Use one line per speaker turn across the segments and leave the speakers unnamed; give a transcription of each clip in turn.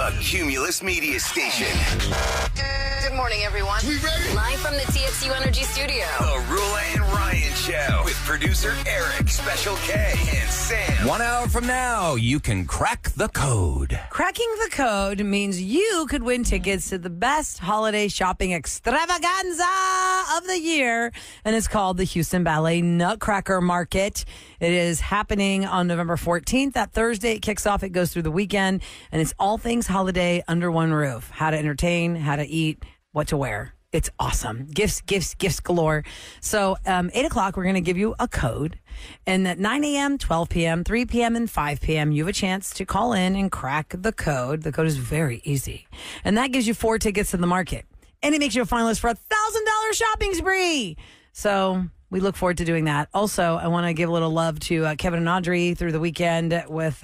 the Cumulus Media Station.
Good morning, everyone.
We ready?
Live from the TXU Energy Studio.
The Roula and Ryan Show with producer Eric, Special K, and Sam.
1 hour from now, you can crack the code.
Cracking the code means you could win tickets to the best holiday shopping extravaganza of the year, and it's called the Houston Ballet Nutcracker Market. It is happening on November 14th. That Thursday it kicks off. It goes through the weekend, and it's all things holiday under one roof. How to entertain, how to eat, what to wear. It's awesome. Gifts galore. So 8 o'clock, we're going to give you a code. And at 9 a.m., 12 p.m., 3 p.m., and 5 p.m., you have a chance to call in and crack the code. The code is very easy. And that gives you 4 tickets to the market. And it makes you a finalist for a $1,000 shopping spree. So we look forward to doing that. Also, I want to give a little love to Kevin and Audrey through the weekend with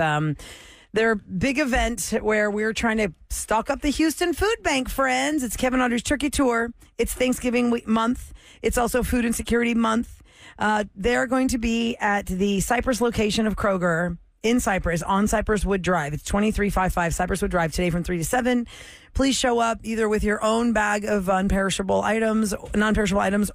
their big event where we're trying to stock up the Houston Food Bank, friends. It's Kevin and Audrey's Turkey Tour. It's Thanksgiving month. It's also Food Insecurity Month. They're going to be at the Cypress location of Kroger in Cypress on Cypress Wood Drive. It's 2355 Cypress Wood Drive today from 3 to 7. Please show up either with your own bag of non-perishable items,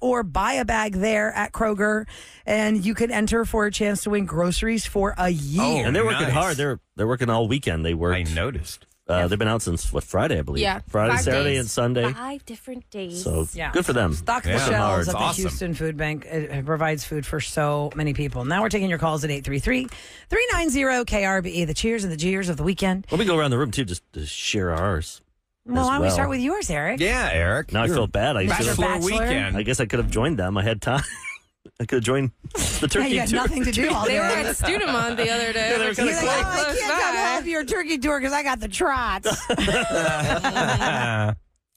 or buy a bag there at Kroger, and you could enter for a chance to win groceries for a year.
And they're working hard. They're working all weekend. They worked.
I noticed.
They've been out since, Friday, I believe?
Yeah.
Friday,
5
Saturday,
days.
and Sunday.
5 different days.
So good for them.
Stock the
Yeah.
shelves
It's
at the
awesome.
Houston Food Bank. It provides food for so many people. Now we're taking your calls at 833-390-KRBE. The cheers and the jeers of the weekend.
Let me go around the room, too, just to share ours.
Well, why don't we start with yours, Eric?
Yeah, Eric.
Now I feel bad. I
Bachelor.
weekend.
I guess I could have joined them. I had time. I could have joined the turkey
you had
tour.
nothing to do all day.
They were at Student Month the other day.
Yeah, they were kinda
You're like, I can't come help your turkey tour because I got the trots.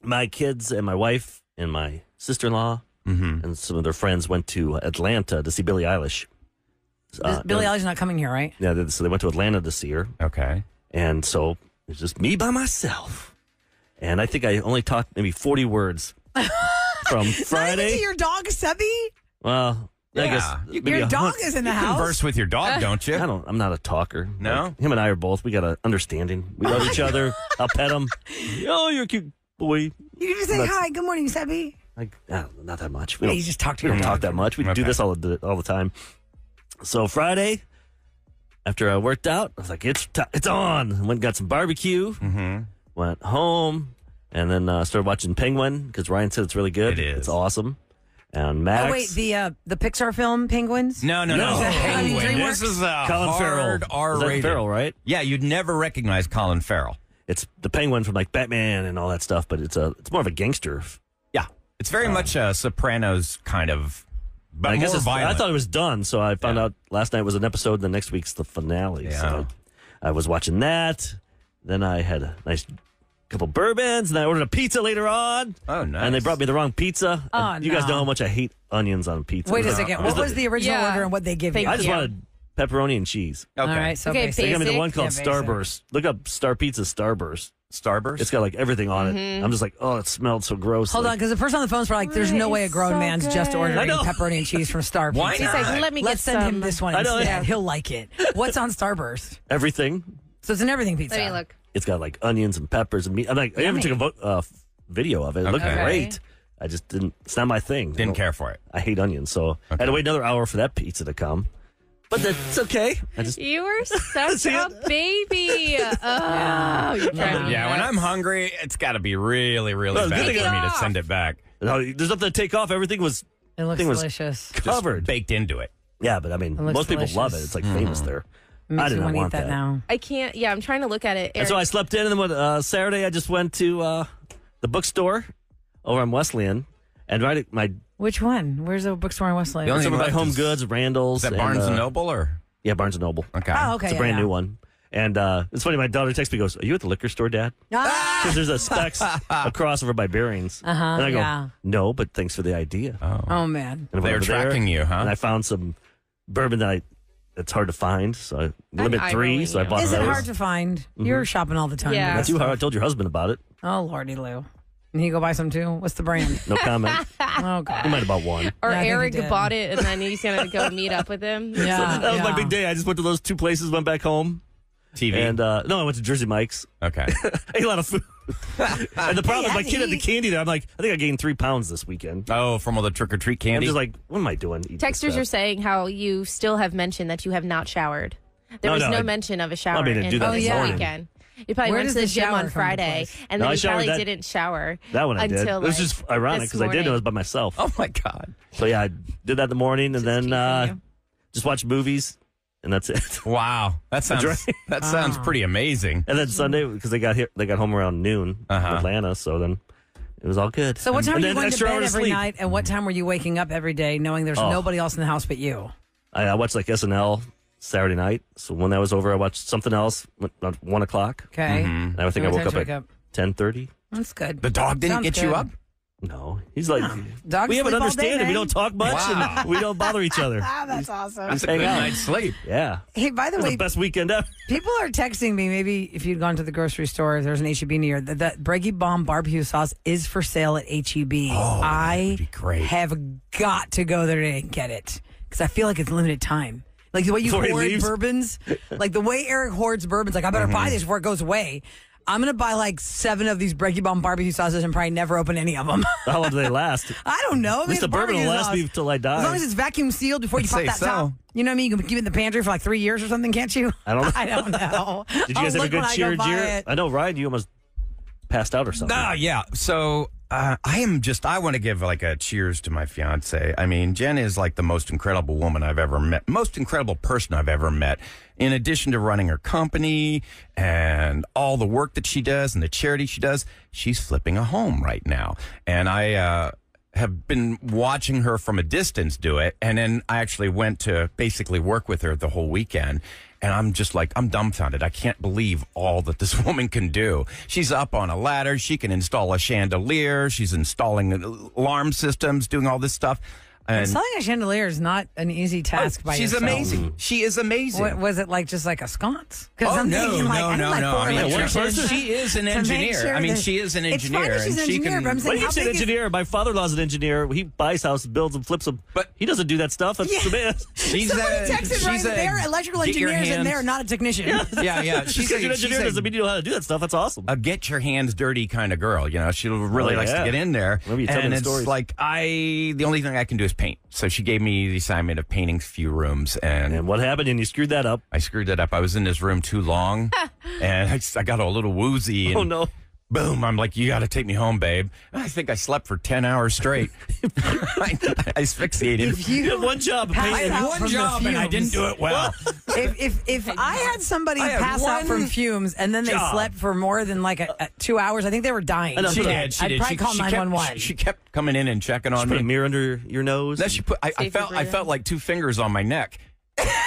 My kids and my wife and my sister-in-law and some of their friends went to Atlanta to see Billie Eilish.
Billie Eilish not coming here, right?
Yeah, so they went to Atlanta to see her.
Okay.
And so it was just me by myself. And I think I only talked maybe 40 words from
Not
Friday.
even to your dog, Sebby?
Well, I guess maybe
Your
a
dog
hun-
is in the house.
Converse with your dog, don't you?
I'm not a talker.
No?
Like, him and I are both. We got an understanding. We love each other. I'll pet him. Oh, you're a cute boy.
You can just say,
That's-
hi, good morning, Sebby.
Like, not that much.
Yeah, you just talk to
we
your
don't
dog.
talk that much. We do
Okay.
this all the time. So Friday, after I worked out, I was like, it's on. Went and got some barbecue. Went home, and then started watching Penguin because Ryan said it's really good.
It is.
It's awesome. And Max.
Oh, wait, the Pixar film, Penguins?
No. Penguin.
DreamWorks?
This is a
Colin Farrell.
hard
Is that
R-rated.
Farrell, right?
Yeah, you'd never recognize Colin Farrell.
It's the Penguin from like Batman and all that stuff, but it's more of a gangster.
Yeah. It's very much a Sopranos kind of, but
I guess
more violent.
I thought it was done, so I found out last night was an episode, and the next week's the finale.
Yeah.
So I was watching that. Then I had a nice couple bourbons, and I ordered a pizza later on.
Oh, nice.
And they brought me the wrong pizza.
Oh,
And you guys
no.
know how much I hate onions on pizza.
Wait a second. What was the original
Yeah.
order and what they give you?
Thank
I just
you.
wanted pepperoni and cheese.
Okay.
All right, so
Okay,
basic.
They got me the
Basic?
one called
Yeah, basic.
Starburst. Look up Star Pizza Starburst.
Starburst?
It's got like everything on it. I'm just like, oh, it smelled so gross.
Hold on, because the person on the phone's probably like, there's no way a grown
so
man's just
good.
ordering
I know.
pepperoni and cheese from Star
Why
Pizza.
not?
He's like, let me
Let's
get
send
some.
him this one
I know,
instead.
yeah.
He'll like it. What's on Starburst?
Everything.
So it's an everything pizza.
Let me look.
It's got like onions and peppers and meat. I'm like, I even took a video of it. It looked
Okay.
great. I just didn't. It's not my thing.
Didn't care for it.
I hate onions, so I had to wait another hour for that pizza to come. But that's okay. I just
You were such
See
a
it?
baby. Oh, you're driving me
Yeah, when
nuts.
I'm hungry, it's got to be really, really
Well,
bad
good
for
thing
me
it
to
off.
send it back.
no, there's nothing to take off. Everything was
It looks
thing was
delicious.
Just
covered.
baked into it.
Yeah, but I mean,
looks
most people love it.
delicious.
It's like famous there.
Makes
I did
me
not
want to eat
want
that now.
I can't. Yeah, I'm trying to look at it.
And so I slept in, and then Saturday I just went to the bookstore over on Wesleyan, and right at my
Which one? Where's the bookstore in Westlake?
The only
some of
thing
my
left
home
is-
goods, Randall's.
Is that Barnes and Noble or?
Yeah, Barnes and Noble.
Okay.
Oh, okay.
It's a brand new one. And it's funny, my daughter texts me, goes, "Are you at the liquor store, Dad?"
Ah!
Because there's a Specs across over by Bearings. And I go,
yeah.
"No, but thanks for the idea."
Oh, man.
And I went
They're
over there,
tracking you, huh?
And I found some bourbon that's hard to find, so I limit
I
3,
really
so I
am.
bought
Is it
those.
hard to find? You're shopping all the time.
Yeah.
Not too hard. I told your husband about it.
Oh, Lordy Lou. And you go buy some too? What's the brand?
No comment.
Oh, God.
He might have bought one.
Or
Yeah, I think
Eric
he did.
bought it, and then he's gonna go meet up with him.
Yeah.
That was my
yeah.
big day. I just went to those 2 places, went back home.
TV?
And no, I went to Jersey Mike's.
Okay.
Ate a lot of food. And the problem is my
Hey,
kid had the candy there. I'm like, I think I gained 3 pounds this weekend.
Oh, from all the trick-or-treat
I'm
candy?
just like, what am I doing? Eating this
Texters
stuff?
are saying how you still have mentioned that you have not showered. There
No,
was
no,
no
I-
mention of a shower
I mean, I do that
this
this morning.
weekend. You probably
Where
went
does
to the
the
gym
shower
on
come into
Friday,
place?
and
No,
then
I
you
showered
probably
that-
didn't shower.
That one I did.
until,
It was
like,
just ironic
this
because I did it. I
morning.
was by myself.
Oh, my God.
So yeah, I did that in the morning and then
teasing you.
just watched movies, and that's it.
Wow. That sounds
right.
that sounds pretty amazing.
And then Sunday, because they got home around noon in Atlanta, so then it was all good.
So what time
And
are you
then
going to
extra hour
bed
of
every
sleep.
night, and what time were you waking up every day knowing there's nobody else in the house but you?
I watched like SNL Saturday night. So when that was over, I watched something else at 1 o'clock.
Okay.
And I think I
What
woke
time
up
did you
at 10:30.
That's good.
The dog didn't
Sounds
get you
good.
up?
No, he's like,
Dogs
we have an
sleep all day,
understanding. We
man.
don't talk much,
Wow.
and we don't bother each other.
Ah, that's awesome.
That's a
Hang
good
out.
night's sleep.
Yeah,
Hey, by the
it was
way,
the best weekend ever.
people are texting me. Maybe if you'd gone to the grocery store, if there's an HEB near that Breggy Bomb barbecue sauce is for sale at HEB. I
would be great.
have got to go there today and get it because I feel like it's limited time. Like the way you
Before he
hoard
leaves?
bourbons, like the way Eric hoards bourbons. Like I better buy this before it goes away. I'm gonna buy like 7 of these Breggy Bomb barbecue sauces and probably never open any of them.
How long do they last?
I don't know.
At least the bourbon will last me till I die.
As long as it's vacuum sealed before you
I'd
pop
say
that
so.
top. You know what I mean? You can keep it in the pantry for like 3 years or something, can't you?
I don't know.
I don't know.
Did you guys have a good cheer?
Jeer?
I know, Ryan, you almost passed out or something.
Yeah. So I want to give like a cheers to my fiance. I mean, Jen is like the most incredible woman I've ever met, most incredible person I've ever met. In addition to running her company and all the work that she does and the charity she does, she's flipping a home right now. And I have been watching her from a distance do it. And then I actually went to basically work with her the whole weekend. And I'm just like, I'm dumbfounded. I can't believe all that this woman can do. She's up on a ladder. She can install a chandelier. She's installing alarm systems, doing all this stuff. And
Selling a chandelier is not an easy task by
she's
yourself.
amazing. She is amazing.
What, was it like just like a sconce?
Oh,
I'm
no.
thinking like, I need like 4
I mean,
electricians
she is an
to make
engineer.
sure
I mean,
that-
she is an
It's fine
engineer.
that she's an
and she
engineer,
can,
but I'm saying
But
how
he's an
big is-
engineer. My father-in-law's an engineer. He buys houses, builds them, flips them.
But-
he doesn't do that stuff. That's the man.
she's
Somebody
a,
texted
she's
right
a
there, electrical
get your
engineers, and
hands-
they're not a technician.
Yeah.
Just because you're an engineer doesn't mean you know how to do that stuff. That's awesome.
a get your hands dirty kind of girl. You know, she really
Oh,
likes to
yeah.
get in there.
Maybe you tell me
and
the
it's
stories.
like the only thing I can do is paint. So she gave me the assignment of painting a few rooms, and
And what happened? And you screwed that up.
I screwed it up. I was in this room too long, and I got a little woozy. And
Oh, no.
Boom! I'm like, you got to take me home, babe. And I think I slept for 10 hours straight. I asphyxiated.
If
You had one job.
pass
I had
out
one
from the
job and I didn't
fumes.
do it well.
If I had somebody
I had
pass out from
one
fumes and then they
job.
slept for more than like 2 hours, I think they were dying.
I know,
She
put a-
did. She
I'd
did.
probably call
kept-
911.
She kept coming in and checking on
Put a
me.
mirror under your nose.
Then she put. I
Safe for
felt. I
breathing.
felt like 2 fingers on my neck.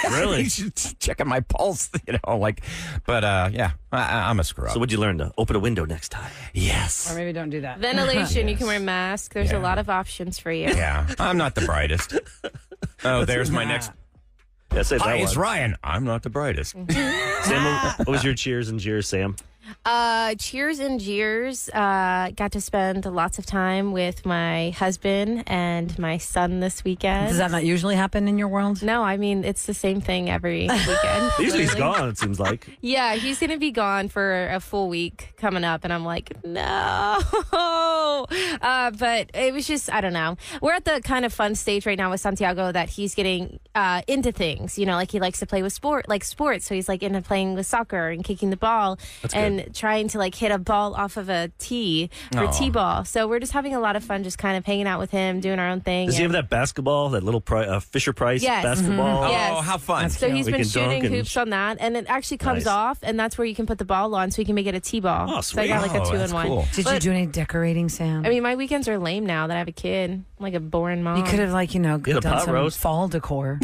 Really?
She's checking my pulse. You know, like. But yeah, I'm a screw up.
So what'd you learn? To open a window next time.
Yes.
Or maybe don't do that.
Ventilation. You can wear a mask. There's
Yeah.
a lot of options for you.
Yeah, I'm not the brightest. Oh, there's my next.
Yeah, say
Hi,
that
it's
one.
Ryan. I'm not the brightest.
Sam, what was your cheers and jeers, Sam?
Cheers and Jeers. Got to spend lots of time with my husband and my son this weekend.
Does that not usually happen in your world?
No, I mean, it's the same thing every weekend.
Usually he's
literally.
gone, it seems like.
Yeah, he's going to be gone for a full week coming up. And I'm like, no. But it was just, I don't know. We're at the kind of fun stage right now with Santiago that he's getting into things. You know, like he likes to play with sports. So he's like into playing with soccer and kicking the ball and trying to like hit a ball off of a tee for
Aw.
T-ball. So we're just having a lot of fun just kind of hanging out with him, doing our own thing.
Does he have
And-
that basketball, that little Fisher Price
Yes.
basketball?
Oh,
Yes.
how fun!
So he's
We
been
can dunk
shooting
and
hoops on that, and it actually comes
Nice.
off, and that's where you can put the ball on, so you can make it a T-ball.
Oh,
So I got like
sweet.
a
Oh, that's
2-in-1.
cool.
Did you do any decorating, Sam?
I mean, my weekends are lame now that I have a kid. I'm like a boring mom.
you could have like,
had a
done
pot
some
roast.
fall decor.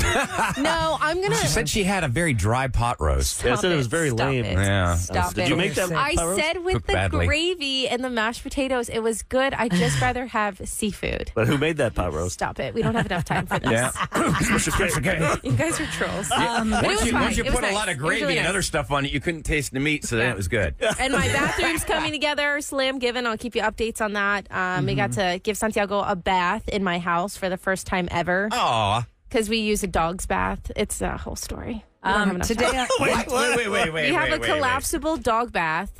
No, I'm gonna.
She said she had a very dry pot roast.
Yeah, I said it was very
Stop
lame.
it.
Yeah.
Stop
Did
it.
you make that
I
pot roast?
I said with
Cooked
the
badly.
gravy and the mashed potatoes, it was good. I just rather have seafood.
But who made that pot roast?
Stop it. We don't have enough time for this.
Yeah.
You guys are trolls. But it
Once
was
you,
fine.
once you
It was
put a
nice.
lot of
It was
gravy
really
and
nice.
other stuff on it, you couldn't taste the meat, so then it was good.
And my bathroom's coming together. Slam given. I'll keep you updates on that. We got to give Santiago a bath in my house for the first time ever
Aw.
because we use a dog's bath. It's a whole story.
Today,
Wait.
We have a collapsible dog bath,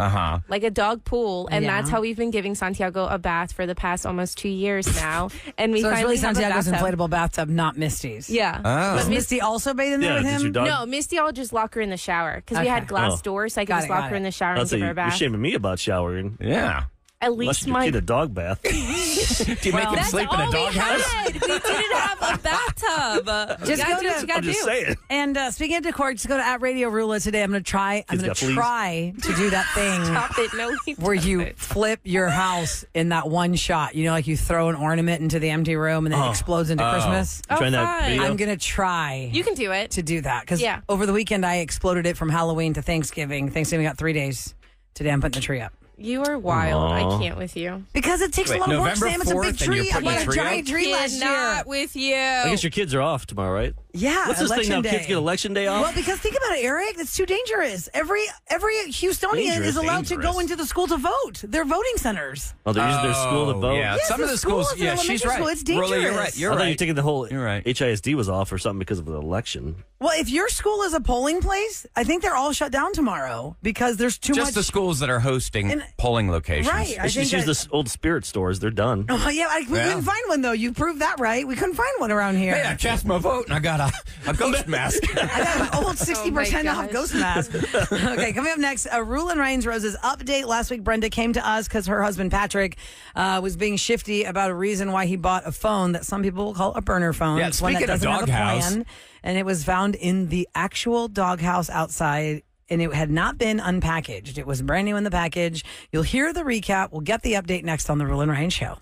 like a dog pool, and that's how we've been giving Santiago a bath for the past almost 2 years now. And we
so it's
finally
really
have
Santiago's
a bathtub.
inflatable bathtub, not Misty's.
Yeah.
Does Misty also bathe in there with
does
him?
your dog?
No, Misty, I'll just lock her in the shower because we
Okay.
had glass doors, so I could just lock her in the shower and give her a
You're
bath.
shaming me about showering.
Yeah.
At
Unless
least
you get a dog bath.
Do you make him
That's
sleep in a
all we
doghouse?
had. We didn't have a bathtub.
Just
you
go
gotta do what
to-
you gotta
I'm just
do.
saying.
And speaking of decor, just go to @Radio today. I'm going to try. I'm
Kids
going
got
to
fleas.
try to do that thing
Stop it. No, we
where
don't.
you flip your house in that one shot. You know, like you throw an ornament into the empty room and then it explodes into Christmas.
Oh,
Trying that
fun.
video?
I'm going to try.
You can do it.
to do that because
Yeah.
over the weekend I exploded it from Halloween to Thanksgiving. Thanksgiving got 3 days. Today I'm putting the tree up
You are wild.
Aw.
I can't with you.
because it takes
Wait,
a lot of work.
November
Sam, it's a big
4th and you're
tree. I
putting
bought
a
a
tree
giant tree last year.
Cannot with you.
I guess your kids are off tomorrow, right?
Yeah,
What's this thing
election
now?
day.
Kids get election day off?
Well, because think about it, Eric. It's too dangerous. Every Houstonian
Dangerous,
is allowed to
dangerous.
go into the school to vote. They're voting centers.
Oh, they're using their school to vote?
Yeah,
Yes,
some of
the
the schools.
schools in
Yeah, she's
elementary
right.
school, it's
Roula, you're
dangerous.
right. You're
I thought you
right.
were taking the whole
You're right.
HISD was off or something because of the election.
Well, if your school is a polling place, I think they're all shut down tomorrow because there's too
Just
much.
the schools that are hosting polling locations.
Right. I
They should
think
just use the old spirit stores. They're done.
Oh, yeah, we
Yeah.
couldn't find one though. You proved that right. We couldn't find one around here.
Hey, I cast my vote and I got a ghost mask.
I got an old 60% off
gosh.
ghost mask. Okay, coming up next, Roula and Ryan's Roses update. Last week, Brenda came to us because her husband, Patrick, was being shifty about a reason why he bought a phone that some people will call a burner phone.
Yeah,
It's one that
speaking of
doesn't have a
doghouse.
plan. And it was found in the actual doghouse outside. And it had not been unpackaged. It was brand new in the package. You'll hear the recap. We'll get the update next on the Roula and Ryan Show.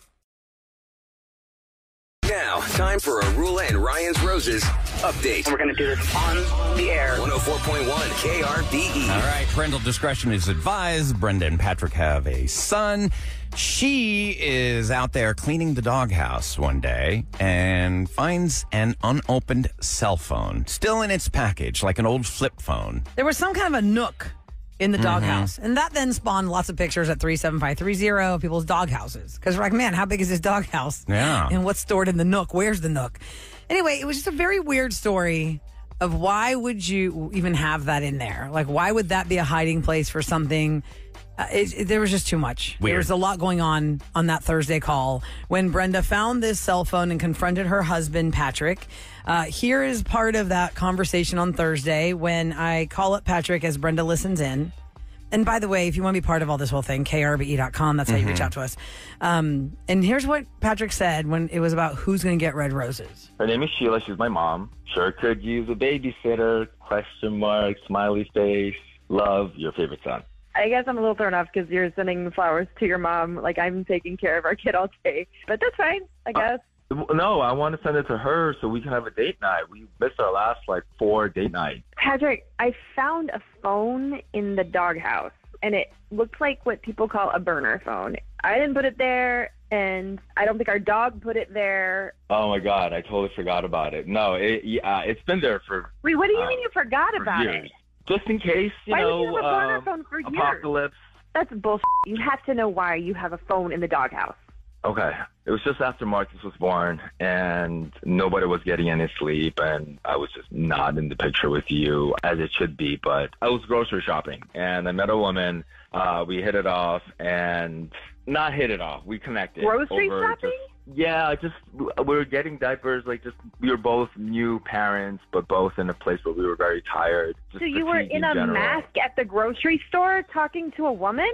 Now, time for a Roula and Ryan's Roses update.
We're going to do this on the air.
104.1 KRBE.
All right, parental discretion is advised. Brenda and Patrick have a son. She is out there cleaning the doghouse one day and finds an unopened cell phone, still in its package, like an old flip phone.
There was some kind of a nook in the doghouse. And that then spawned lots of pictures at 37530 of people's doghouses. Because we're like, man, how big is this doghouse?
Yeah.
And what's stored in the nook? Where's the nook? Anyway, it was just a very weird story of why would you even have that in there? Like, why would that be a hiding place for something? There was just too much.
Weird.
There was a lot going on that Thursday call when Brenda found this cell phone and confronted her husband, Patrick. Here is part of that conversation on Thursday when I call up Patrick as Brenda listens in. And by the way, if you want to be part of all this whole thing, krbe.com, that's how you reach out to us. And here's what Patrick said when it was about who's going to get red roses.
Her name is Sheila. She's my mom. Sure could use a babysitter. Question mark, smiley face. Love, your favorite son.
I guess I'm a little thrown off because you're sending flowers to your mom. Like, I'm taking care of our kid all day. But that's fine, I guess.
No, I want to send it to her so we can have a date night. We missed our last, 4 date nights.
Patrick, I found a phone in the doghouse, and it looked like what people call a burner phone. I didn't put it there, and I don't think our dog put it there.
Oh, my God. I totally forgot about it. No, it's been there for
Wait, what do you mean you forgot about
years.
it?
Just in case,
Why would you have a burner phone for years?
apocalypse.
That's bullshit. You have to know why you have a phone in the doghouse.
Okay. It was just after Marcus was born, and nobody was getting any sleep, and I was just not in the picture with you, as it should be. But I was grocery shopping, and I met a woman. We hit it off, and not hit it off. We connected.
Grocery
over
shopping?
we were getting diapers. We were both new parents, but both in a place where we were very tired. Just
So you were
fatigued
in a
general.
mask at the grocery store talking to a woman?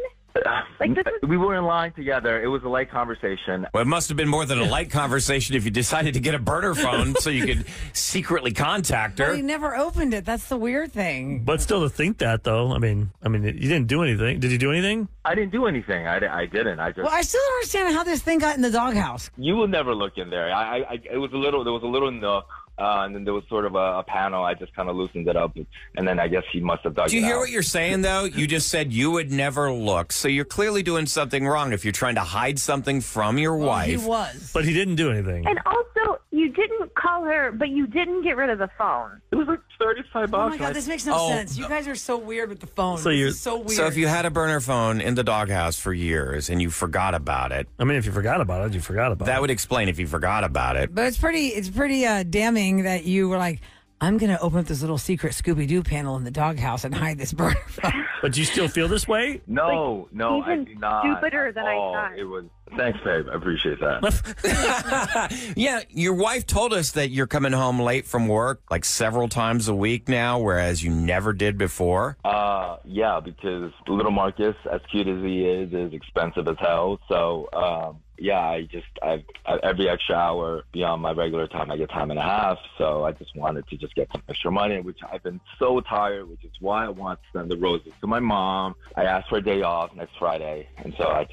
Like, this is-
We were in line together. It was a light conversation.
Well, it must have been more than a light conversation if you decided to get a burner phone so you could secretly contact her.
Well, he never opened it. That's the weird thing.
But still to think that, though, I mean, you didn't do anything. Did you do anything?
I didn't do anything. I didn't. I just.
Well, I still don't understand how this thing got in the doghouse.
You will never look in there. It was there was a little nook, and then there was sort of a panel. I just kind of loosened it up, and then I guess he must have dug
Do
it
you hear
out.
what you're saying, though? You just said you would never look. So you're clearly doing something wrong if you're trying to hide something from your
He
wife.
was.
But he didn't do anything.
And also, you didn't call her, but you didn't get rid of the phone.
It was like $35.
Oh my
and
God,
I-
this makes no
Oh.
sense. You guys are so weird with the phone.
So
This
you're-
is so weird.
So if you had a burner phone in the doghouse for years and you forgot about it,
I mean, if you forgot about it, you forgot about it.
that would explain if you forgot about it.
But it's pretty damning that you were like, I'm going to open up this little secret Scooby-Doo panel in the doghouse and hide this burner phone.
But do you still feel this way?
No, I
even
do not.
stupider
at
than I
all.
thought.
It was. Thanks, babe. I appreciate that.
Yeah, your wife told us that you're coming home late from work like several times a week now, whereas you never did before.
Yeah, because little Marcus, as cute as he is expensive as hell. So, yeah, I've every extra hour beyond my regular time, I get time and a half. So I just wanted to just get some extra money, which I've been so tired, which is why I want to send the roses to my mom. I asked for a day off next Friday, and so I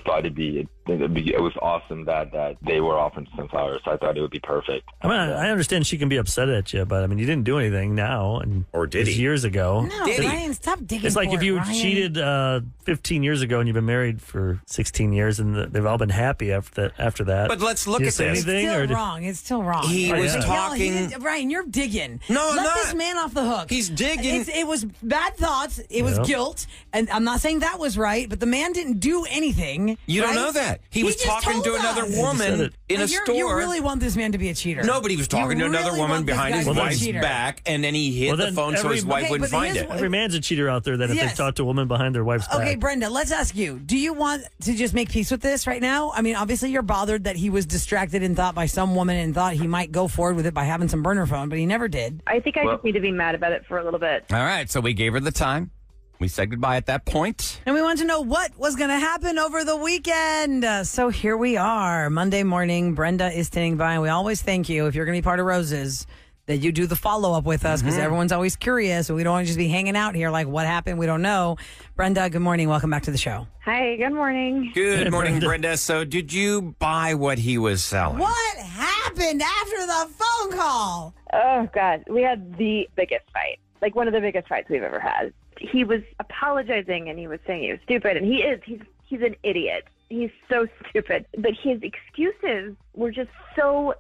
thought it was awesome that they were offering sunflowers. So I thought it would be perfect.
I mean, I understand she can be upset at you, but I mean, you didn't do anything now,
Or did he?
Years ago.
No, Ryan, stop digging.
It's like
for
if you
it, Ryan.
cheated 15 years ago and you've been married for 16 years, and they've all been happy after that.
But let's look
You
at
say
this.
anything,
Still
or
wrong. It's still wrong.
He was
yeah.
talking.
Ryan, you're digging.
No, I'm
Let
not.
this man off the hook.
He's digging.
It was bad thoughts. It was
Yep.
guilt. And I'm not saying that was right, but the man didn't do anything.
You don't
right?
know that. He was
just
talking
told
to another
us.
said
woman
it.
in a
Like,
store.
You really want this man to be a cheater.
No, but he was talking to another
really
woman
want this
behind
guy
his
to be a
wife's
cheater.
back, and then he hit
Well,
the
then
phone so his
every-
wife
Okay,
wouldn't
but
find
here's
it.
what-
Every man's a cheater out there that if
Yes.
they talk to a woman behind their wife's back.
Okay, Brenda, let's ask you. Do you want to just make peace with this right now? I mean, obviously you're bothered that he was distracted and thought by some woman and thought he might go forward with it by having some burner phone, but he never did.
I think I
Well-
just need to be mad about it for a little bit.
All right, so we gave her the time. We said goodbye at that point.
And we want to know what was going to happen over the weekend. So here we are, Monday morning. Brenda is standing by, and we always thank you if you're going to be part of Roses that you do the follow-up with us because everyone's always curious, and we don't want to just be hanging out here like, what happened? We don't know. Brenda, good morning. Welcome back to the show.
Hi, good morning.
Good
Hey,
morning,
Brenda.
Brenda. So did you buy what he was selling?
What happened after the phone call?
Oh, God. We had the biggest fight, like one of the biggest fights we've ever had. He was apologizing, and he was saying he was stupid, and he is. He's an idiot. He's so stupid. But his excuses were just so...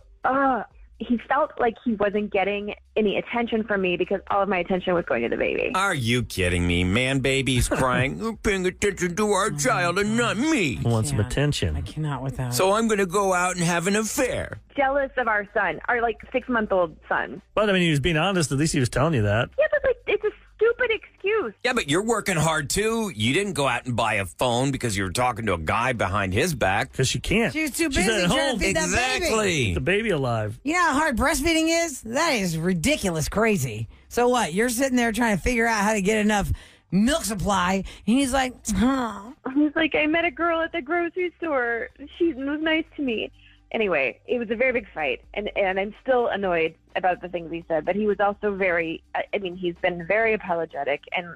he felt like he wasn't getting any attention from me because all of my attention was going to the baby.
Are you kidding me? Man, baby's crying. You're paying attention to our child and not me.
I want some
Can't.
attention.
I cannot with that.
So I'm going to go out and have an affair.
Jealous of our son, our like 6-month-old son.
But I mean, he was being honest. At least he was telling you that.
Yeah, but like it's a stupid excuse.
Yeah, but you're working hard too. You didn't go out and buy a phone because you were talking to a guy behind his back.
Because she can't.
She's too
She's
busy
at
trying
home.
to feed that baby.
Exactly.
The baby alive.
You know how hard breastfeeding is? That is ridiculous crazy. So what? You're sitting there trying to figure out how to get enough milk supply, and he's like, oh.
He's like, I met a girl at the grocery store. She was nice to me. Anyway, it was a very big fight, and I'm still annoyed about the things he said, but he was also very, I mean, he's been very apologetic, and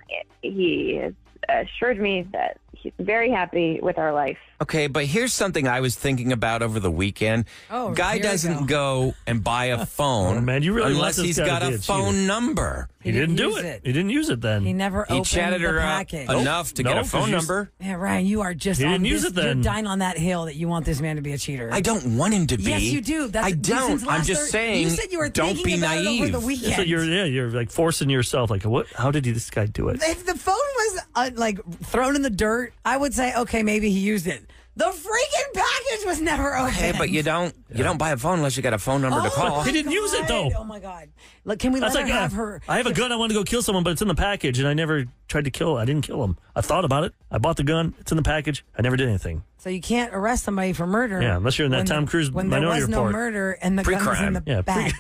he has assured me that he's very happy with our life.
Okay, but here's something I was thinking about over the weekend.
Oh,
guy
here we
doesn't go and buy a phone
Oh, man, you really
unless
want this
he's
guy to
got
be
a
a
phone
cheater.
number.
He didn't do
use
it. He didn't use it then.
He never
He
opened
chatted
the
her up
package.
enough to get
No,
a phone
'cause you-
number.
Yeah, Ryan, you are just
He
on
didn't use
this,
it then.
You're dying on that hill that you want this man to be a cheater.
I don't want him to be.
Yes, you do. That's,
I don't.
since
I'm
last
just
Thursday-
saying.
You said you were
don't
thinking
be
about it over
naive.
the weekend.
So you're like forcing yourself. Like, what? How did this guy do it?
If the phone was like thrown in the dirt, I would say, okay, maybe he used it. The freaking package was never opened.
Hey, but you don't buy a phone unless you got a phone number to call.
He didn't use it, though.
Oh my God! Look, can we let
That's
her
like,
have her?
I have a gun. I want to go kill someone, but it's in the package, and I never tried to kill. I didn't kill him. I thought about it. I bought the gun. It's in the package. I never did anything.
So you can't arrest somebody for murder.
Yeah, unless you're in that
when
Tom Cruise
when there
Minority
was no
Report.
murder and the gun was in
Pre-crime.
the
Yeah,
back.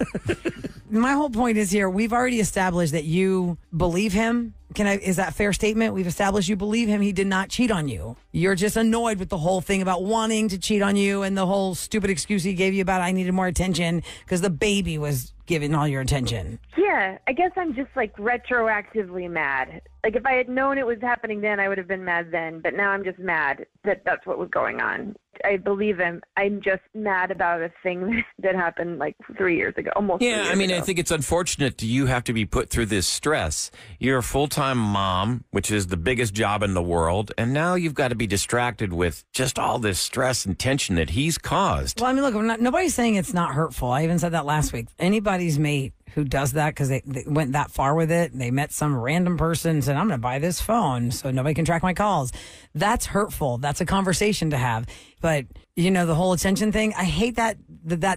My whole point is here. We've already established that you believe him. Is that a fair statement? We've established you believe him. He did not cheat on you. You're just annoyed with the whole thing about wanting to cheat on you and the whole stupid excuse he gave you about I needed more attention because the baby was giving all your attention.
Yeah, I guess I'm just like retroactively mad. Like if I had known it was happening then, I would have been mad then. But now I'm just mad that that's what was going on. I believe him. I'm just mad about a thing that happened like 3 years ago, almost. 3
Yeah,
years
I mean,
ago.
I think it's unfortunate that you have to be put through this stress. You're a full-time mom, which is the biggest job in the world, and now you've got to be distracted with just all this stress and tension that he's caused.
Well, I mean, look, nobody's saying it's not hurtful. I even said that last week. Anybody's mate who does that because they went that far with it, they met some random person and said, I'm going to buy this phone so nobody can track my calls. That's hurtful. That's a conversation to have. But, you know, the whole attention thing, I hate that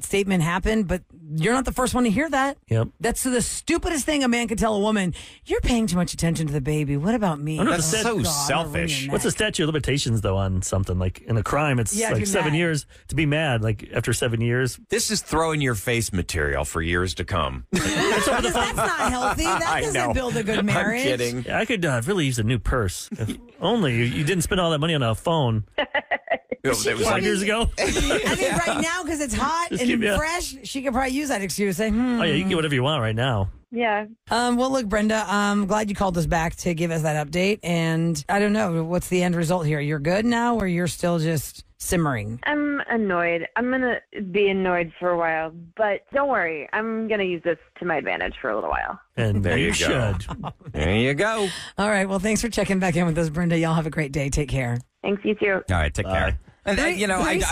statement happened, but You're not the first one to hear that.
Yep.
That's the stupidest thing a man could tell a woman. You're paying too much attention to the baby. What about me?
That's so
God,
selfish.
What's the statute of limitations, though, on something? Like in a crime, it's
Yeah, if
like
you're
7
mad.
years to be mad. Like after 7 years.
This is throw in your face material for years to come.
That's not healthy. That
I
doesn't
know.
build a good marriage.
I'm kidding.
Yeah, I could really use a new purse. If only you didn't spend all that money on a phone
It was
5 years ago.
I mean, right now, because it's hot
Just
and
give me a-
fresh, she could probably use that excuse. Say,
Oh, yeah, you can get whatever you want right now.
Yeah.
Well, look, Brenda, I'm glad you called us back to give us that update. And I don't know, what's the end result here? You're good now, or you're still just simmering?
I'm annoyed. I'm going to be annoyed for a while, but don't worry. I'm going to use this to my advantage for a little while.
And
There you go.
should.
There you go.
All right. Well, thanks for checking back in with us, Brenda. Y'all have a great day. Take care.
Thanks, you too.
All right, take care. And I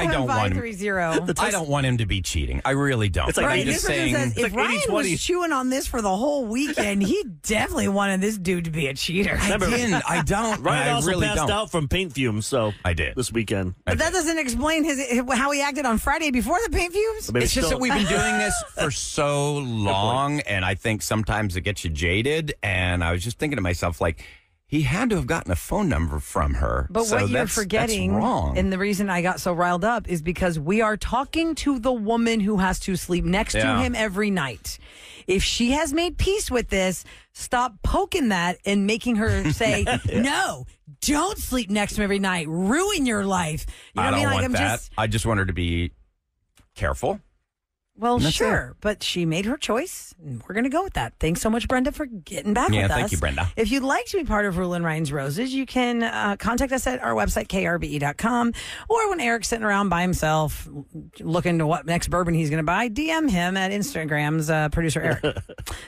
don't want him.
37530.
I don't want him to be cheating. I really don't.
It's like
I'm
Right,
just
this person
saying.
says, if
like
Ryan
80-20.
was chewing on this for the whole weekend, he definitely wanted this dude to be a cheater.
I didn't. I don't.
Ryan
I
also
really
passed
don't.
out from paint fumes, so
I did.
this weekend.
But that doesn't explain how he acted on Friday before the paint fumes.
Maybe
It's just
still-
that we've been doing this for so long, and I think sometimes it gets you jaded. And I was just thinking to myself, like, he had to have gotten a phone number from her.
But
So
what you're
that's
forgetting,
wrong.
and the reason I got so riled up is because we are talking to the woman who has to sleep next to
Yeah.
him every night. If she has made peace with this, stop poking that and making her say, no, don't sleep next to him every night. Ruin your life. You know
I
what
don't
I mean? Like,
want
I'm
that.
just,
I just want her to be careful.
well,
That's
sure. But she made her choice, and we're going to go with that. Thanks so much, Brenda, for getting back
Yeah,
with us.
thank you, Brenda.
If you'd like to be part of Roula and Ryan's Roses, you can contact us at our website, krbe.com. Or when Eric's sitting around by himself looking to what next bourbon he's going to buy, DM him at Instagram's producer Eric.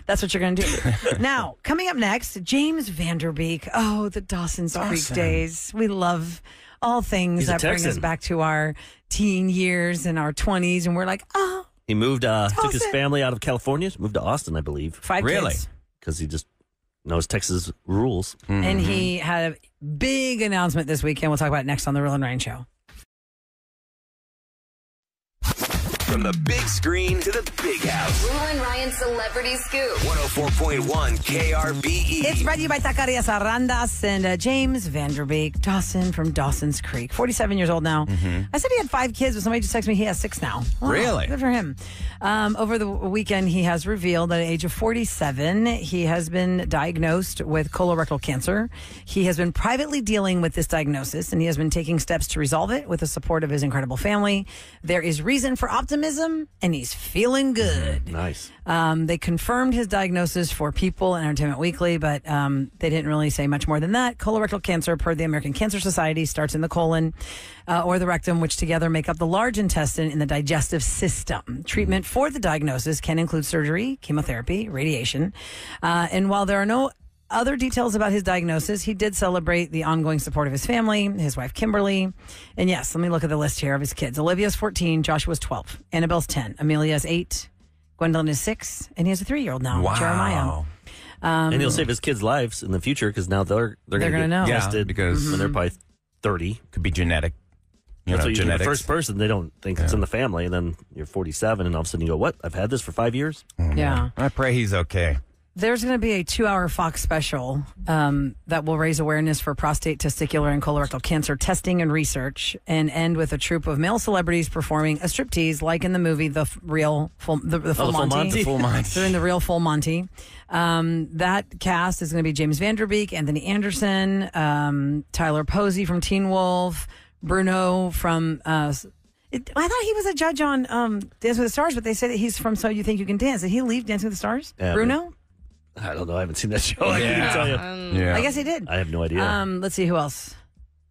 That's what you're going to do. Now, coming up next, James Vanderbeek. Oh, the Dawson's Creek
Dawson.
days. We love all things
He's a
that bring us
Texan.
back to our teen years and our 20s. And we're like, oh,
He moved, took his
Dawson.
family out of California, moved to Austin, I believe,
5
Really?
kids.
because he just knows Texas rules.
And he had a big announcement this weekend. We'll talk about it next on the Real and Ryan Show.
From the big screen to the big house.
Roula and Ryan Celebrity Scoop.
104.1 KRBE.
It's brought to you by Taqueria Sarrandas and James Vanderbeek, Dawson from Dawson's Creek, 47 years old now. I said he had 5 kids, but somebody just texted me he has 6 now. Wow,
Really?
Good for him. Over the weekend, he has revealed that at the age of 47, he has been diagnosed with colorectal cancer. He has been privately dealing with this diagnosis, and he has been taking steps to resolve it with the support of his incredible family. There is reason for optimism, and he's feeling good.
Nice.
They confirmed his diagnosis for People and Entertainment Weekly, but they didn't really say much more than that. Colorectal cancer, per the American Cancer Society, starts in the colon or the rectum, which together make up the large intestine in the digestive system. Treatment for the diagnosis can include surgery, chemotherapy, radiation. And while there are no other details about his diagnosis, he did celebrate the ongoing support of his family, his wife Kimberly. And yes, let me look at the list here of his kids. Olivia's 14, Joshua's 12, Annabelle's 10, Amelia's 8, Gwendolyn is 6, and he has a 3-year-old now,
Wow.
Jeremiah.
And he'll save his kids' lives in the future because now they're
gonna
get
know.
Yeah,
tested
because-
when they're probably 30.
Could be genetic. You
That's
know,
what you're the
genetics.
first person. They don't think it's in the family, and then you're 47, and all of a sudden you go, "What? I've had this for 5 years."
Yeah.
I pray he's okay.
There's going to be a 2-hour Fox special that will raise awareness for prostate, testicular, and colorectal cancer testing and research, and end with a troupe of male celebrities performing a striptease, like in the movie The Full Monty.
The
Full Monty.
They're in the real Full Monty. That cast is going to be James Vanderbeek, Anthony Anderson, Tyler Posey from Teen Wolf, Bruno from. I thought he was a judge on Dance with the Stars, but they say that he's from So You Think You Can Dance. Did he leave Dancing with the Stars?
Yeah,
Bruno?
I don't know. I haven't seen that show. I couldn't tell you.
Yeah.
I guess he did.
I have no idea.
Let's see who else.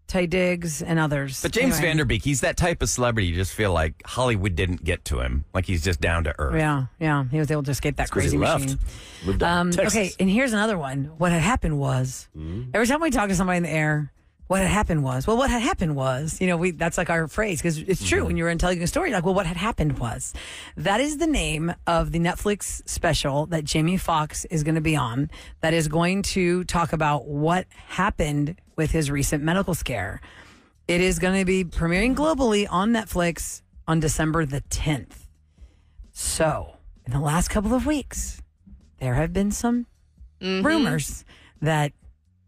Ty Diggs and others.
But James
Anyway.
Vanderbeek, he's that type of celebrity you just feel like Hollywood didn't get to him. Like he's just down to earth.
Yeah. He was able to escape that
'cause he
crazy
left.
machine.
Moved on to Texas.
Okay, and here's another one. What had happened was, every time we talk to somebody in the air, what had happened was, well, what had happened was, that's like our phrase, because it's true. When you're telling a story, you're like, well, what had happened was. That is the name of the Netflix special that Jamie Foxx is going to be on, that is going to talk about what happened with his recent medical scare. It is going to be premiering globally on Netflix on December the 10th. So, in the last couple of weeks, there have been some rumors that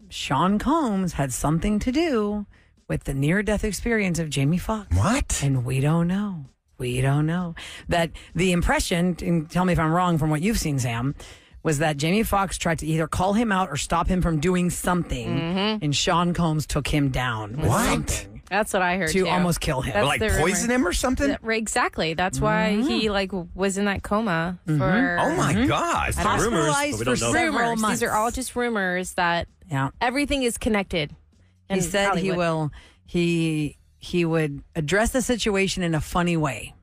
Sean Combs had something to do with the near-death experience of Jamie Foxx.
What?
And we don't know. We don't know. That the impression, and tell me if I'm wrong from what you've seen, Sam, was that Jamie Foxx tried to either call him out or stop him from doing something, and Sean Combs took him down with something.
That's what I heard,
to almost kill him.
That's
Like
the
poison
rumor.
him or something?
Exactly. That's why he was in that coma for
Oh, my God.
Hospitalized
but
for
we don't know.
several months.
These are all just rumors that everything is connected.
He
in
said
Hollywood.
he would address the situation in a funny way.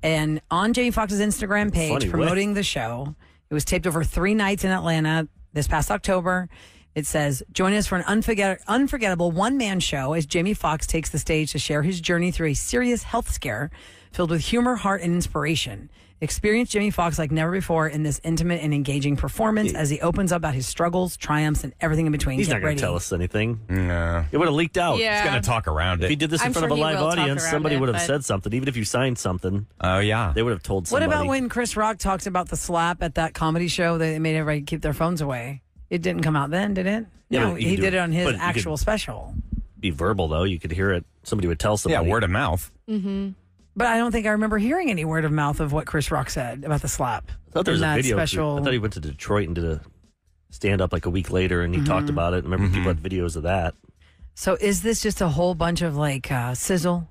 And on Jamie Foxx's Instagram page,
Funny way.
promoting the show, it was taped over 3 nights in Atlanta this past October. It says, join us for an unforgettable one-man show as Jamie Foxx takes the stage to share his journey through a serious health scare filled with humor, heart, and inspiration. Experience Jamie Foxx like never before in this intimate and engaging performance as he opens up about his struggles, triumphs, and everything in between.
He's
Get
not going
ready.
to tell us anything.
No.
It would have leaked out.
Yeah.
He's going to talk around
If he
it.
did this in
I'm
front
sure
of a
he
live
will talk
audience,
around
somebody
it,
would have
but-
said something. Even if you signed something,
Oh, yeah.
they would have told
What
somebody.
about when Chris Rock talked about the slap at that comedy show that they made everybody keep their phones away? It didn't come out then, did it?
Yeah,
No,
but you
he
could
did
do
it
it.
on his
But you
actual
could-
special.
Be verbal, though. You could hear it. Somebody would tell
Yeah,
somebody.
word of mouth.
But I don't think I remember hearing any word of mouth of what Chris Rock said about the slap.
I thought there was
in
a
that
video.
special.
I thought he went to Detroit and did a stand-up like a week later, and he talked about it. I remember people had videos of that.
So is this just a whole bunch of like sizzle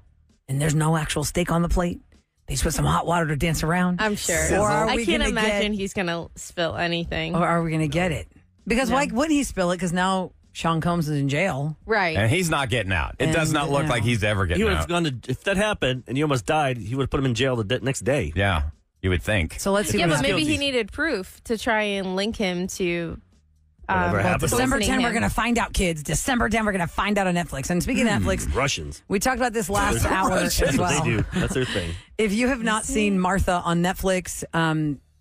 and there's no actual steak on the plate? They just put some hot water to dance around?
I'm sure.
Or are
I
we
can't
gonna
imagine
get-
he's going to spill anything.
Or are we going to get it? Because why wouldn't he spill it? Because now Sean Combs is in jail.
Right.
And he's not getting out. It does
And,
not look like he's ever
He
getting
would have
out.
gone to, if that happened and you almost died, he would have put him in jail the next day.
Yeah, you would think.
So let's see
Yeah,
what
but maybe
guilty.
he needed proof to try and link him to
Whatever happened.
December 10,
poisoning
we're
him.
going to find out, kids. December 10, we're going to find out on Netflix. And speaking of Netflix,
Russians.
we talked about this last hour as
That's what
well.
they do. That's their thing.
If you have not seen Martha on Netflix,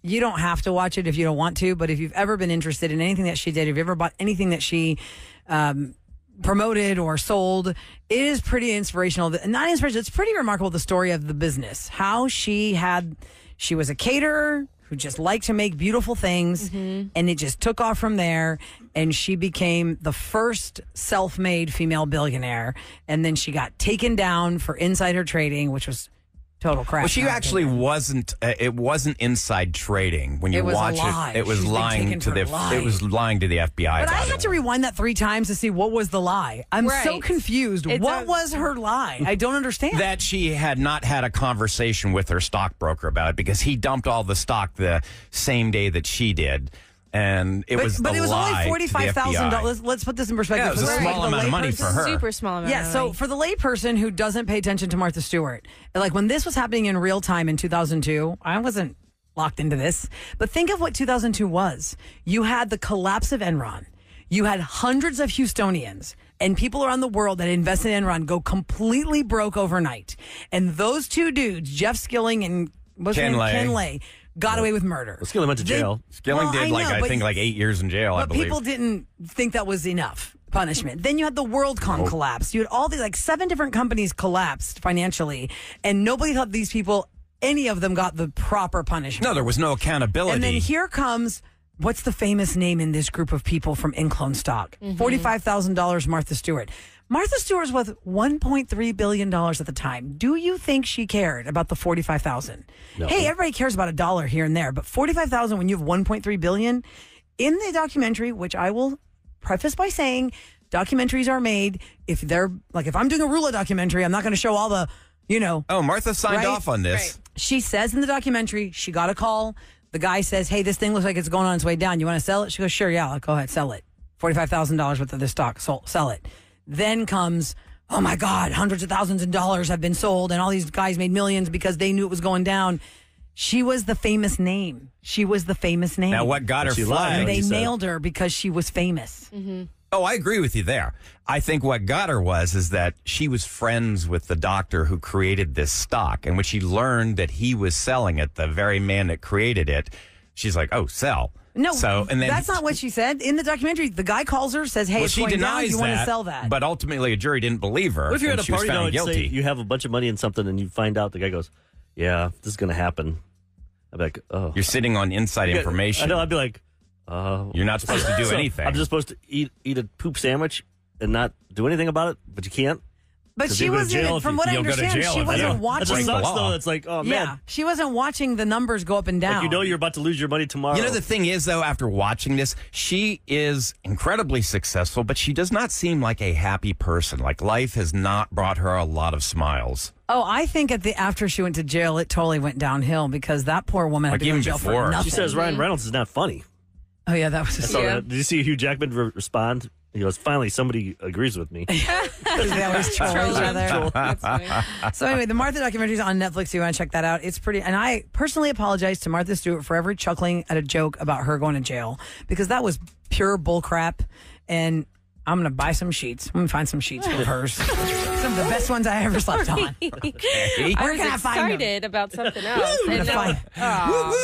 you don't have to watch it if you don't want to. But if you've ever been interested in anything that she did, if you've ever bought anything that she promoted or sold, it is pretty inspirational. Not inspirational, it's pretty remarkable, the story of the business. How she was a caterer who just liked to make beautiful things, and it just took off from there, and she became the first self-made female billionaire, and then she got taken down for insider trading, which was total crap.
Well, she
in my
actually
opinion.
wasn't. It wasn't inside trading. When you
It was a
watch
lie.
it, it was
She's been
lying
taken
to
for
the.
lying.
It was lying to the FBI.
But I
about
had
it.
to rewind that 3 times to see what was the lie. I'm so
Right.
confused.
It's
What
a-
was her lie? I don't understand.
That she had not had a conversation with her stockbroker about it because he dumped all the stock the same day that she did, and it was.
But
a
it was
lie
only
to the FBI.
$45,000. Let's put this in perspective.
Yeah, it was
For
a
the-
small
the
amount of money
layperson-
for her.
Super small amount.
Yeah,
of
so
money.
for the layperson who doesn't pay attention to Martha Stewart, like when this was happening in real time in 2002, I wasn't locked into this, but think of what 2002 was. You had the collapse of Enron. You had hundreds of Houstonians and people around the world that invested in Enron go completely broke overnight. And those 2 dudes, Jeff Skilling and what's his
Ken
name?
Lay.
Ken Lay, got away with murder.
Well, Skilling went to jail.
Skilling did I
but-
think 8 years in jail. I
but
believe.
people didn't think that was enough punishment. Then you had the WorldCom collapse. You had all these 7 different companies collapsed financially, and nobody thought these people, any of them, got the proper punishment.
No, there was no accountability.
And then here comes, what's the famous name in this group of people from Inclone stock? $45,000, Martha Stewart. Martha Stewart was worth $1.3 billion at the time. Do you think she cared about the $45,000?
No.
Hey, everybody cares about $1 here and there, but $45,000 when you have $1.3 billion? In the documentary, which I will preface by saying, documentaries are made if they're, if I'm doing a Roula documentary, I'm not going to show all the,
Oh, Martha signed
Right?
off on this.
She says in the documentary, she got a call. The guy says, hey, this thing looks like it's going on its way down. You want to sell it? She goes, sure, yeah, I'll go ahead, sell it. $45,000 worth of this stock, sell it. Then comes, oh my God, hundreds of thousands of dollars have been sold, and all these guys made millions because they knew it was going down. She was the famous name.
Now, what got her
She lied.
flagged?
And they
you said.
nailed her because she was famous.
Oh, I agree with you there. I think what got her is that she was friends with the doctor who created this stock. And when she learned that he was selling it, the very man that created it, she's like, oh, sell.
No,
and then
that's not what she said. In the documentary, the guy calls her, says, hey,
well,
it's
she
going down.
denies
You
that,
want to sell that?
But ultimately, a jury didn't believe her.
What if you're
and
at a
she was
party though
found
and
guilty.
say you have a bunch of money in something and you find out the guy goes, yeah, this is going to happen. I'd be like, oh.
You're sitting on inside information.
I know. I'd be like,
You're not supposed to do anything.
I'm just supposed to eat a poop sandwich and not do anything about it, but you can't.
But she wasn't, from what I understand, she wasn't watching.
That sucks, though. It's like, oh, man.
Yeah, she wasn't watching the numbers go up and down.
Like, you're about to lose your money tomorrow.
You know, the thing is, though, after watching this, she is incredibly successful, but she does not seem like a happy person. Like, life has not brought her a lot of smiles.
Oh, I think after she went to jail, it totally went downhill because that poor woman had to go to jail for nothing.
She says Ryan Reynolds is not funny.
Oh, yeah, that was
Did you see Hugh Jackman respond? He goes, finally, somebody agrees with me.
They always troll each other. So anyway, the Martha documentary is on Netflix. You want to check that out. It's pretty. And I personally apologize to Martha Stewart for ever chuckling at a joke about her going to jail because that was pure bullcrap. And I'm going to buy some sheets. I'm going to find some sheets of hers. Some of the best ones I ever slept on.
Okay. I was excited about something else.
I'm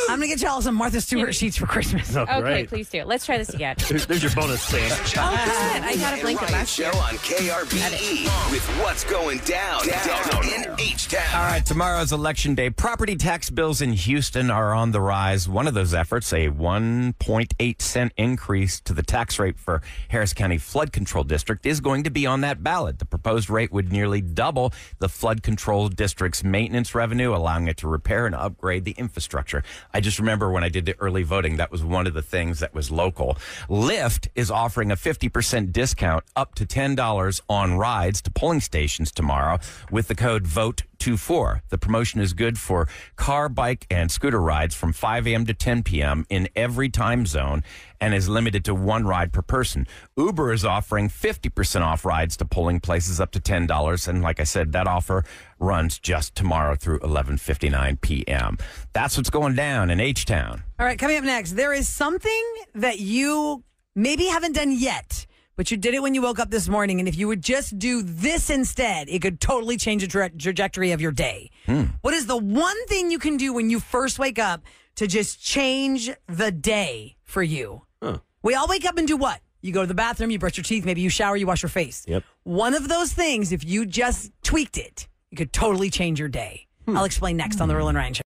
going to get y'all some Martha Stewart sheets for Christmas.
Oh,
okay, please do. Let's try this again.
There's your bonus, Sam.
Oh, good. I got a blanket
Ryan
last
Show
year.
on KRBE with what's going down in H-Town.
All right, tomorrow's Election Day. Property tax bills in Houston are on the rise. One of those efforts, a 1.8 cent increase to the tax rate for Harris County Flood Control District, is going to be on that ballot. The proposed rate would nearly double the flood control district's maintenance revenue, allowing it to repair and upgrade the infrastructure. I just remember when I did the early voting, that was one of the things that was local. Lyft is offering a 50% discount up to $10 on rides to polling stations tomorrow with the code VOTE24. The promotion is good for car, bike, and scooter rides from 5 a.m. to 10 p.m. in every time zone and is limited to one ride per person. Uber is offering 50% off rides to polling places up to $10. And like I said, that offer runs just tomorrow through 11:59 p.m. That's what's going down in H-Town.
All right, coming up next, there is something that you maybe haven't done yet, but you did it when you woke up this morning. And if you would just do this instead, it could totally change the trajectory of your day. What is the one thing you can do when you first wake up to just change the day for you? We all wake up and do what? You go to the bathroom, you brush your teeth, maybe you shower, you wash your face.
Yep.
One of those things, if you just tweaked it, it could totally change your day. I'll explain next on the Roula and Ryan Show.